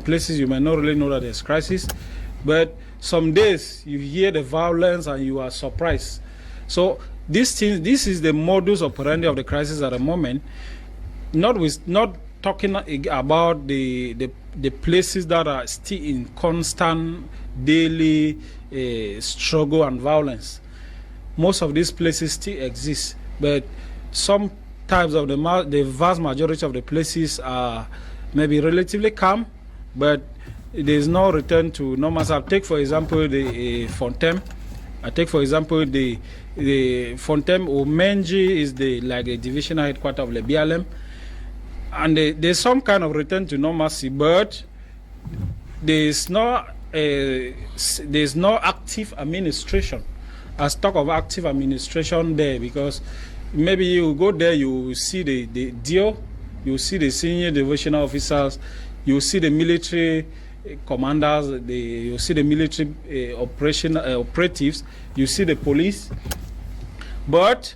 places you may not really know that there's crisis, but some days you hear the violence and you are surprised. So this is the modus operandi of the crisis at the moment. Not talking about the places that are still in constant daily struggle and violence. Most of these places still exist, but some types of the vast majority of the places are maybe relatively calm, but there is no return to normalcy. I take, for example, the Fontem. I take, for example, the Fontem Omenji is like a divisional headquarters of Lebialem, and there's some kind of return to normalcy, but there's no active administration. As talk of active administration there, because maybe you go there, you see the deal, you see the senior divisional officers, you see the military commanders, you see the military operatives, you see the police, but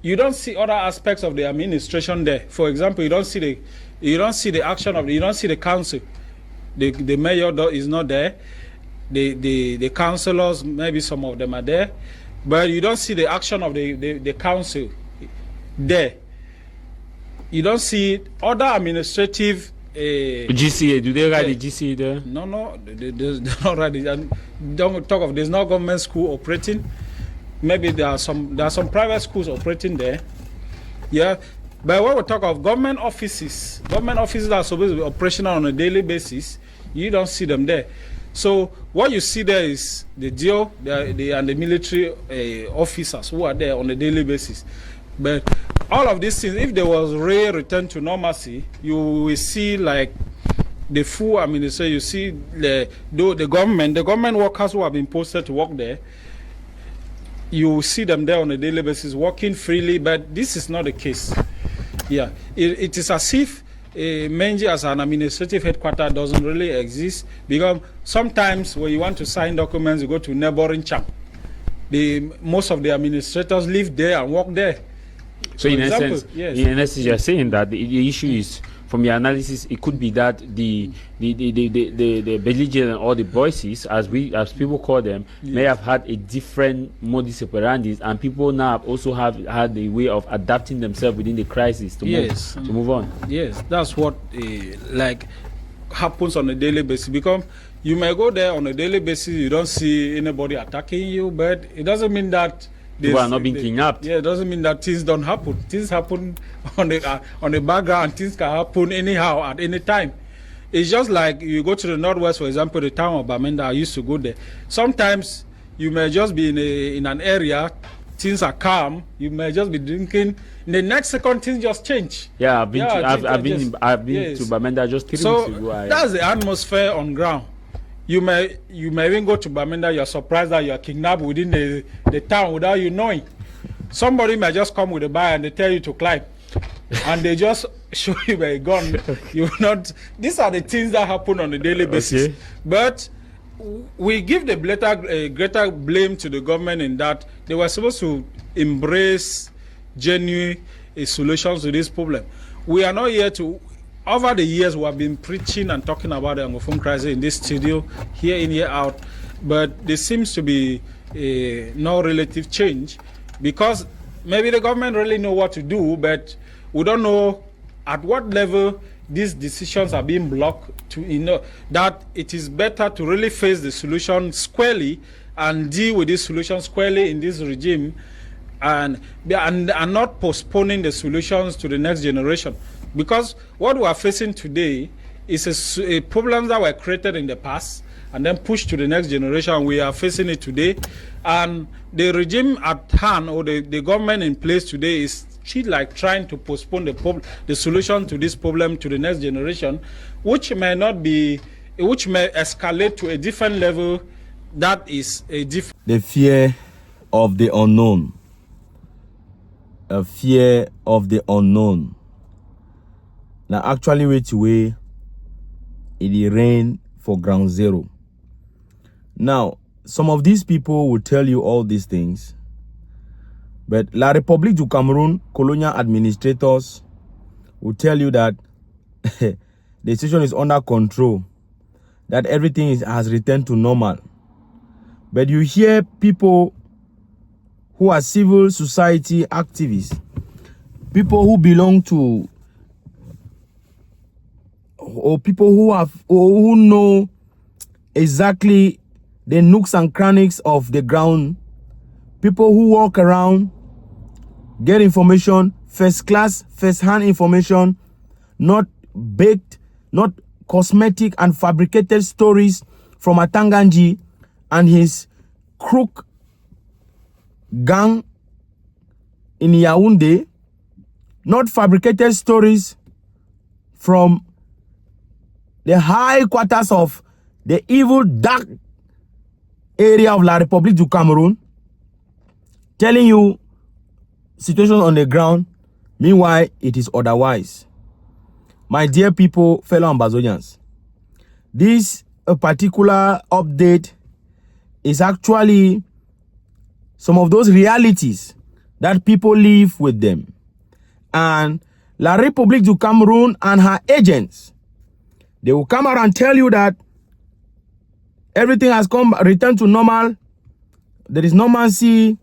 you don't see other aspects of the administration there. For example, you don't see the action of you don't see the council. The mayor is not there. The councillors, maybe some of them are there, but you don't see the action of the council there. You don't see other administrative GCA. Do they write the GCA there? No, they don't write it. And don't talk of there's no government school operating. Maybe there are some private schools operating there. Yeah, but when we talk of government offices that are supposed to be operational on a daily basis, you don't see them there. So what you see there is the DO and the military officers who are there on a daily basis. But all of these things, if there was real return to normalcy, you will see like the full administration. You see the government workers who have been posted to work there. You will see them there on a daily basis working freely, but this is not the case. Yeah, it is as if Menji as an administrative headquarters doesn't really exist, because sometimes when you want to sign documents, you go to neighboring Cham. Most of the administrators live there and work there. So in essence, you're saying that the issue is, from your analysis, it could be that the belligerent or the voices, as people call them, may have had a different modus operandi, and people now also have had a way of adapting themselves within the crisis to move on. Yes, that's what like happens on a daily basis. Because you may go there on a daily basis, you don't see anybody attacking you, but it doesn't mean that people are not being kidnapped. Yeah, it doesn't mean that things don't happen. Things happen on the background. Things can happen anyhow at any time. It's just like you go to the northwest, for example, the town of Bamenda. I used to go there. Sometimes you may just be in an area, things are calm. You may just be drinking. In the next second, things just change. Yeah, I've been to Bamenda just 3 weeks ago. That's the atmosphere on ground. You may even go to Bamenda, you're surprised that you're kidnapped within the town without you knowing. Somebody may just come with a bar and they tell you to climb. And they just show you a gun. These are the things that happen on a daily basis. Okay. But we give the greater blame to the government in that they were supposed to embrace genuine solutions to this problem. We are not here to... Over the years, we have been preaching and talking about the Anglophone crisis in this studio, year in, year out, but there seems to be no relative change, because maybe the government really know what to do, but we don't know at what level these decisions are being blocked, that it is better to really face the solution squarely and deal with this solution squarely in this regime, and not postponing the solutions to the next generation. Because what we are facing today is a problem that were created in the past and then pushed to the next generation. We are facing it today. And the regime at hand, or the government in place today, is like trying to postpone the solution to this problem to the next generation, which may escalate to a different level. That is a different... The fear of the unknown. A fear of the unknown. Now, actually, it rain for ground zero. Now, some of these people will tell you all these things, but La République du Cameroon colonial administrators will tell you that the situation is under control, that everything has returned to normal. But you hear people who are civil society activists, people who belong to, or people who know exactly the nooks and crannies of the ground, people who walk around, get information, first class, first hand information, not baked, not cosmetic and fabricated stories from Atanganji and his crook gang in Yaoundé, not fabricated stories from the high quarters of the evil dark area of La République du Cameroon, telling you situation on the ground. Meanwhile, it is otherwise. My dear people, fellow Ambazonians, this particular update is actually some of those realities that people live with them. And La République du Cameroon and her agents, they will come out and tell you that everything has returned to normal. There is normalcy.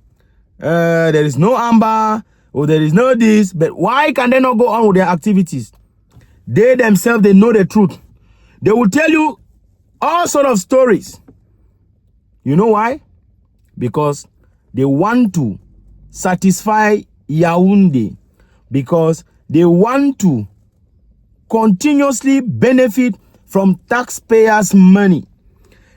There is no amber. Or there is no this. But why can they not go on with their activities? They themselves, they know the truth. They will tell you all sort of stories. You know why? Because they want to satisfy Yaoundé. Because they want to continuously benefit from taxpayers' money.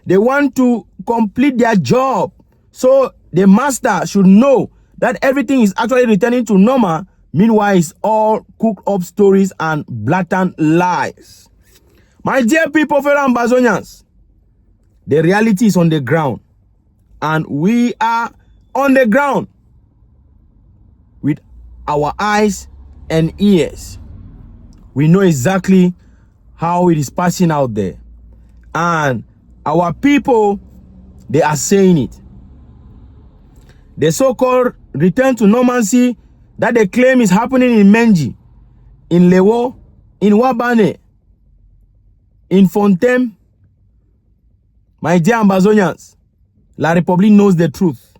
They want to complete their job. So the master should know that everything is actually returning to normal. Meanwhile, it's all cooked up stories and blatant lies. My dear people, fellow Ambazonians, the reality is on the ground. And we are on the ground with our eyes and ears. We know exactly how it is passing out there. And our people, they are saying it. The so-called return to normalcy that they claim is happening in Menji, in Lewo, in Wabane, in Fontaine. My dear Ambazonians, La République knows the truth.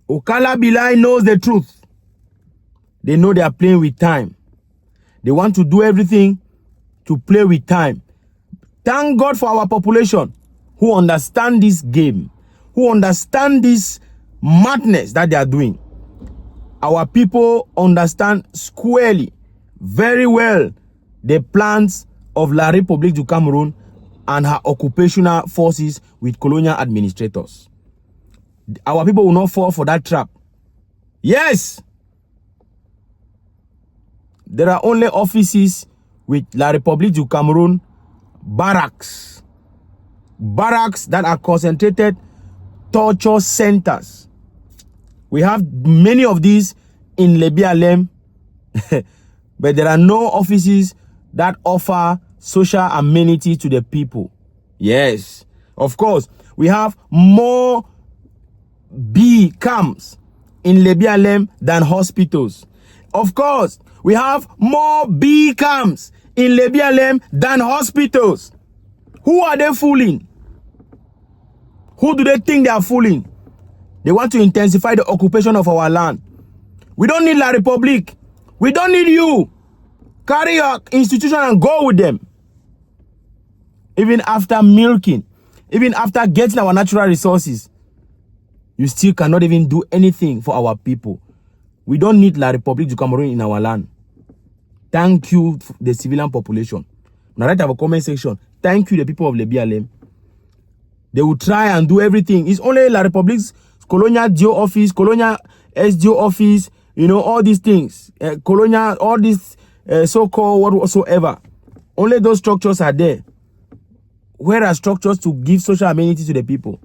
Okala Bilai knows the truth. They know they are playing with time. They want to do everything to play with time. Thank God for our population who understand this game, who understand this madness that they are doing. Our people understand squarely, very well, the plans of La République du Cameroon and her occupational forces with colonial administrators. Our people will not fall for that trap. Yes! There are only offices with La République du Cameroon barracks. Barracks that are concentrated torture centers. We have many of these in Lebialem, but there are no offices that offer social amenity to the people. Yes, of course, we have more bee camps in Lebialem than hospitals. Of course, we have more bee camps in Lebialem than hospitals. Who are they fooling? Who do they think they are fooling? They want to intensify the occupation of our land. We don't need La République. We don't need you. Carry your institution and go with them. Even after milking, even after getting our natural resources, you still cannot even do anything for our people. We don't need La République du Cameroon in our land. Thank you, the civilian population. Now, write our comment section. Thank you, the people of Lebialem. They will try and do everything. It's only La République's colonial DO office, colonial SDO office, you know, all these things. Colonial, all these so-called whatsoever. Only those structures are there. Where are structures to give social amenity to the people?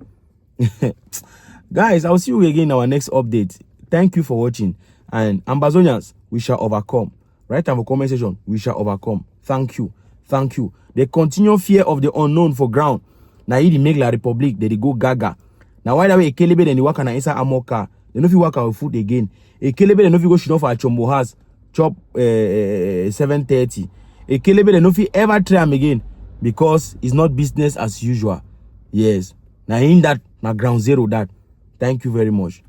Guys, I'll see you again in our next update. Thank you for watching. And Ambazonians, we shall overcome. Write down the comment section. We shall overcome. Thank you. Thank you. The continual fear of the unknown for ground. Now, he make La République, they go gaga. Now, why that way, a kelebe, then they work on an inside amoka. They know if you work our food again. A kelebe, they know if you go shoot off at Chombo has chop 7:30. Ekelebe they no fit ever try am again because it's not business as usual. Yes. Now in that, na ground zero that. Thank you very much.